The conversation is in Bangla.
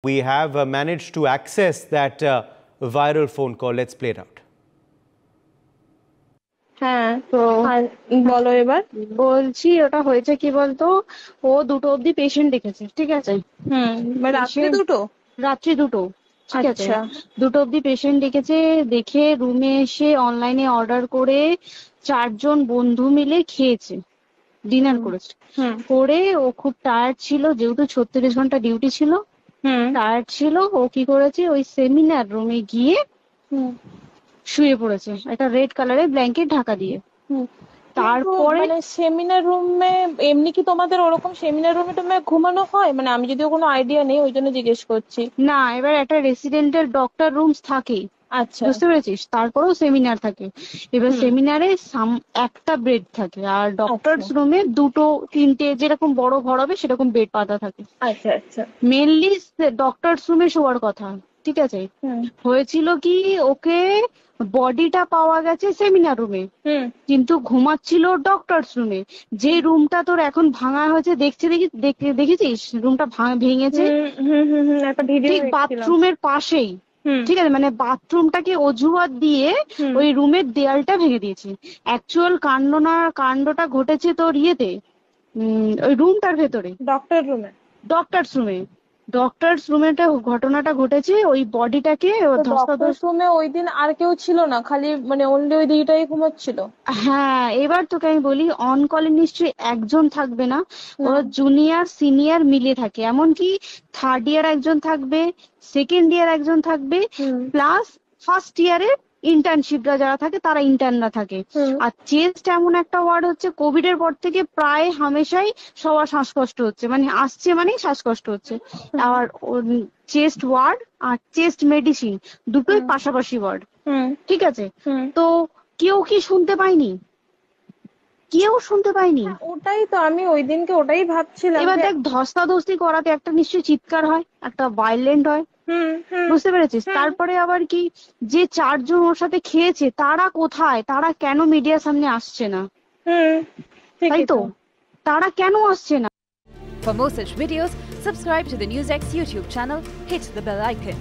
We have managed to access that viral phone call. Let's play it out. হ্যাঁ, তো বলো এবার। বলছি ওটা হয়েছে কি বলতো, ও 2টো অব্দি পেশেন্ট দেখেছে, ঠিক আছে। রাত্রি দুটো? রাত্রি 2টো, ঠিক আছে। আচ্ছা। 2টো অব্দি পেশেন্ট দেখেছে, দেখে রুমে এসে অনলাইনে অর্ডার করে 4জন বন্ধু মিলে খেয়েছে, ডিনার করেছে। করে ও খুব টায়ার্ড ছিল, যেহেতু 36 ঘন্টা ডিউটি ছিল, টায়ার্ড ছিল। ও কি করেছে, ওই সেমিনার রুমে গিয়ে শুয়ে পড়েছে একটা রেড কালারের ব্ল্যাঙ্কেট ঢাকা দিয়ে। তারপরে মানে সেমিনার রুমে এমনি কি তোমাদের ওরকম সেমিনার রুমে টুমে ঘুমানো হয়? মানে আমি যদিও কোনো আইডিয়া নেই, ওই জন্য জিজ্ঞেস করছি। না, এবার একটা রেসিডেন্টের ডক্টর রুমস থাকে, আচ্ছা, বুঝতে পেরেছিস, তারপরেও সেমিনার থাকে। এবার সেমিনারে একটা বেড থাকে, আর ডক্টরস রুমে 2টো 3টে যেরকম বড় ঘর হবে সেরকম বেড পাতা থাকে। আচ্ছা আচ্ছা। মেনলি ডক্টরস রুমে শোয়ার কথা, ঠিক আছে। হয়েছিল কি, ওকে বডিটা পাওয়া গেছে সেমিনার রুমে, কিন্তু ঘুমাচ্ছিল ডক্টরস রুমে। যে রুমটা তোর এখন ভাঙা হয়েছে, দেখেছিস রুমটা ভেঙেছে, ঠিক বাথরুমের পাশেই, ঠিক আছে। মানে বাথরুমটাকে অজুহাত দিয়ে ওই রুমের দেয়ালটা ভেঙে দিয়েছে। অ্যাকচুয়াল কাণ্ডটা ঘটেছে তোর ইয়েতে, ওই রুমটার ভেতরে, ডক্টরস রুমে ঘটনাটা ঘটেছে। ওই বডিটাকে রুমে ওই দিন আর কেউ ছিল না, খালি মানে অনলি ওই দিকটাই ঘুমাচ্ছিল? হ্যাঁ, এবার তোকে আমি বলি, অন কলে নিশ্চয়ই একজন থাকবে না, ওরা জুনিয়র সিনিয়র মিলে থাকে। এমনকি 3rd ইয়ার একজন থাকবে, 2nd ইয়ার একজন থাকবে, প্লাস 1st ইয়ারের ইন্টার্নশিপরা যারা থাকে তারা ইন্টার্নরা থাকে। আর চেস্ট এমন একটা ওয়ার্ড হচ্ছে, কোভিড এর পর থেকে প্রায় হামেশাই সবার শ্বাসকষ্ট হচ্ছে, মানে আসছে মানে শ্বাসকষ্ট হচ্ছে। আর চেস্ট ওয়ার্ড আর চেস্ট মেডিসিন দুটোই পাশাপাশি ওয়ার্ড, ঠিক আছে। তো কেউ কি শুনতে পায়নি? কেউ শুনতে পায়নি। ওটাই তো আমি ওই দিনকে ওটাই ভাবছিলাম। এবার দেখ, ধস্তাধস্তি করাতে একটা নিশ্চয়ই চিৎকার হয়, একটা ভায়োলেন্ট হয়, বুঝতে পেরেছিস। তারপরে আবার কি, যে 4জন ওর সাথে খেয়েছে তারা কোথায়, তারা কেন মিডিয়ার সামনে আসছে না? তাই তো, তারা কেন আসছে না? For more such videos, subscribe to the NewsX YouTube channel, hit the bell icon.